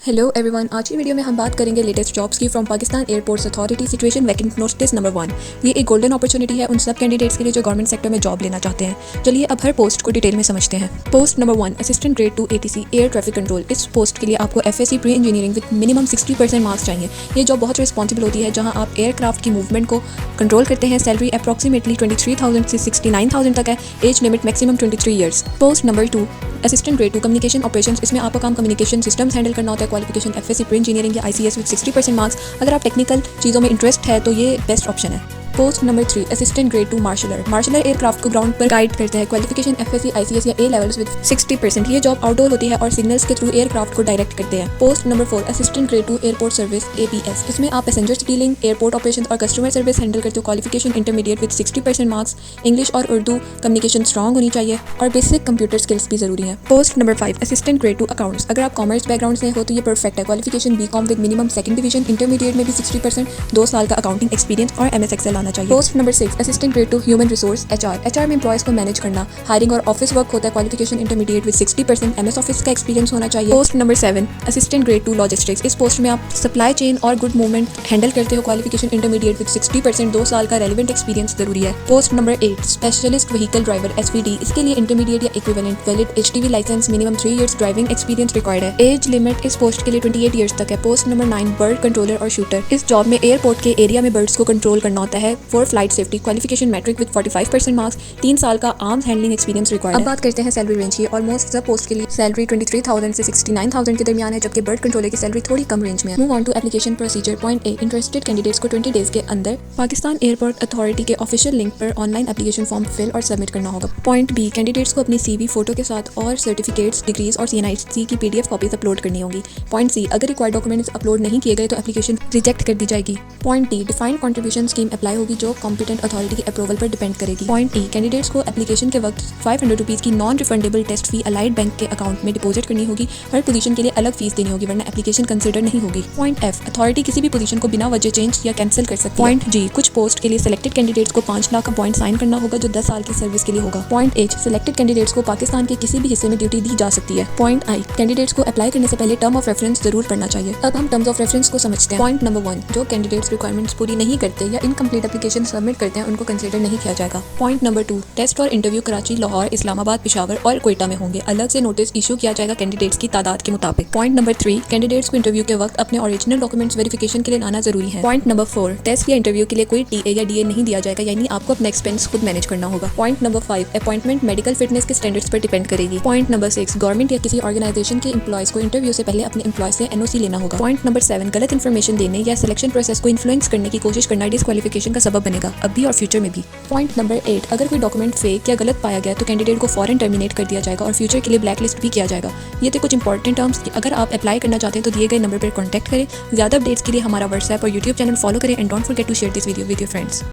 Hello everyone, आज की video में हम बात करेंगे लेटेस्ट जॉब्स की from Pakistan airports authority situation vacant notice number 1। ये एक गोल्डन अपॉर्चुनिटी है उन सब कैंडिडेट्स के लिए जो गवर्नमेंट सेक्टर में जॉब लेना चाहते हैं। चलिए अब हर पोस्ट को डिटेल में समझते हैं। Post number 1, assistant grade 2 ATC air traffic control. इस पोस्ट के लिए आपको FSC pre engineering with minimum 60% marks चाहिए। ये जॉब बहुत रिस्पॉन्सिबल होती है जहाँ आप एयरक्राफ्ट की मूवमेंट को कंट्रोल करते हैं। सैलरी अप्रॉक्सीमेटली 23,000 से 69,000 तक है। Age limit maximum 23 years. Post number 2, assistant grade 2 communication operations. इसमें आपका काम कम्युनिकेशन सिस्टम्स हैंडल करना होता है। क्वालिफिकेशन FSC प्री इंजीनियरिंग या ICS विद 60% मार्क्स। अगर आप टेक्निकल चीज़ों में इंटरेस्ट है तो ये बेस्ट ऑप्शन है। Post number 3, assistant grade 2 marshaller. Marshaller aircraft को ग्राउंड पर गाइड करते हैं। क्वालिफिकेशन FSC ICS या A लेवल्स विद 60%। ये जॉब आउटडोर होती है और सिग्नल्स के थ्रू एयरक्राफ्ट को डायरेक्ट करते हैं। Post number 4, assistant grade 2 airport service APS। इसमें आप पैसेंजर्स डीलिंग, एयरपोर्ट ऑपरेशन और कस्टमर सर्विस हैंडल करते हो। Qualification intermediate with 60% marks. English और उर्दू कम्युनिकेशन स्ट्रॉन्ग होनी चाहिए और बेसिक कंप्यूटर स्किल्स भी जरूरी है। Post number 5, assistant grade 2 accounts. अगर आप कॉमर्स बैकग्राउंड से हो तो ये परफेक्ट है। Qualification BCom with minimum 2nd division. Intermediate में भी 60%, 2 साल का अकाउंटिंग एक्सपीरियंस और MS Excel आना चाहिए। Post number 6, assistant grade 2 human resource HR में एम्प्लॉयज को मैनेज करना, हायरिंग और ऑफिस वर्क होता है। Qualification intermediate with 60%, MS office का एक्सपीरियंस होना चाहिए। Post number 7, assistant grade 2 logistics. इस पोस्ट में आप सप्लाई चेन और गुड मूवमेंट हैंडल करते हो। क्वालिफिकेशन इंटरमीडिएट विद 60%, 2 साल का रेलिवेंट एक्सपीरियंस जरूरी है। Post number 8, specialist vehicle driver SVD। इसके लिए इंटरमीडिएट या equivalent valid HGV licence, minimum 3 years driving experience required है। एज लिमिट इस पोस्ट के लिए 28 ईयर्स तक है। पोस्ट नंबर 9, बर्ड कंट्रोलर और शूटर। इस जॉब में एयरपोर्ट के एरिया में बर्ड्स को कंट्रोल करना होता है for flight safety. Qualification matric with 45% marks, 3 साल का आर्म्स हैंडलिंग एक्सपीरियंस रिक्वायर्ड है। अब बात करते हैं सैलरी रेंज की। ऑलमोस्ट सब पोस्ट के लिए सैलरी 23,000 से 69,000 के दरमियान है, जबकि बर्ड कंट्रोलर की सैलरी थोड़ी कम रेंज में है। Move on to application procedure. Point A, interested candidates को 20 डेज के अंदर पाकिस्तान एयरपोर्ट अथॉरिटी के ऑफिशियल लिंक पर ऑनलाइन एप्लीकेशन फॉर्म फिल और सबमिट करना होगा। पॉइंट B, कैंडिडेट्स को अपनी CV फोटो के साथ और सर्टिफिकेट्स, डिग्रीज और CNIC की PDF कॉपीज अपलोड करनी होगी। पॉइंट C, अगर रिक्वायर्ड डॉक्यूमेंट्स अपलोड नहीं किए गए तो एप्लीकेशन रिजेक्ट कर दी जाएगी। Point D, defined contribution scheme apply होगी जो कॉम्पिटेंट अथॉरिटी के अप्रूवल पर डिपेंड करेगी। पॉइंट E, कैंडिडेट्स को एप्लीकेशन के वक्त 500 रुपीज़ की नॉन रिफंडेबल टेस्ट फी अलाइड बैंक के अकाउंट में डिपॉजिट करनी होगी। हर पोजीशन के लिए अलग फीस देनी होगी वरना एप्लीकेशन कंसिडर नहीं होगी। पॉइंट F, अथॉरिटी किसी भी पोजीशन को बिना वजह चेंज या कैंसिल कर सकती है। पॉइंट G, कुछ पोस्ट के लिए सिलेक्टेड कैंडिडेट्स को 5 लाख का पॉइंट साइन करना होगा जो 10 साल की सर्विस के लिए होगा। पॉइंट H, सिलेक्टेड कैंडिडेट्स को पाकिस्तान के किसी भी हिस्से में ड्यूटी दी जा सकती है। पॉइंट I, कैंडिडेट्स को अप्लाई करने से पहले टर्म ऑफ रेफरेंस जरूर पढ़ना चाहिए। अब हम टर्म्स ऑफ रेफरेंस को समझते हैं। पॉइंट नंबर 1, जो कैंडिडेट्स रिक्वायरमेंट्स पूरी नहीं करते या इनकम्प्लीट एप्लीकेशन सबमिट करते हैं उनको कंसिडर नहीं किया जाएगा। पॉइंट नंबर 2, टेस्ट और इंटरव्यू कराची, लाहौर, इस्लामाबाद, पेशावर और कोयटा में होंगे। अलग से नोटिस इशू किया जाएगा कैंडिडेट्स की तादाद के मुताबिक। पॉइंट नंबर 3, कैंडिडेट्स को इंटरव्यू के वक्त अपने ओरिजिनल डॉक्यूमेंट्स वेरिफिकेशन के लिए लाना जरूरी है। पॉइंट नंबर 4, टेस्ट या इंटरव्यू के लिए कोई TA या DA नहीं दिया जाएगा, यानी आपको अपना एक्सपेंस खुद मैनेज करना होगा। Point number 5, appointment medical fitness के स्टैंडर्ड्स पर डिपेंड करेगी। पॉइंट नंबर 6, गवर्नमेंट या किसी ऑर्गेनाइजेशन के एम्प्लॉयज को इंटरव्यू से पहले अपने एम्प्लॉय से NOC लेना होगा। पॉइंट नंबर 7, गलत इन्फॉर्मेशन देने या सिलेक्शन प्रोसेस को इन्फ्लुएंस करने की कोशिश करना डिस्क्वालिफिकेशन का सबब बनेगा, अब भी और फ्यूचर में भी। पॉइंट नंबर 8, अगर कोई डॉक्यूमेंट फेक या गलत पाया गया तो कैंडिडेट को फौरन टर्मिनेट कर दिया जाएगा और फ्यूचर के लिए ब्लैक लिस्ट भी किया जाएगा। ये थे कुछ इंपॉर्टेंट टर्म्स। अगर आप अप्लाई करना चाहते हैं तो दिए गए नंबर पर कॉन्टैक्ट करें। ज़्यादा अपडेट्स के लिए हमारा WhatsApp और YouTube चैनल फॉलो करें and don't forget to share this video with your friends.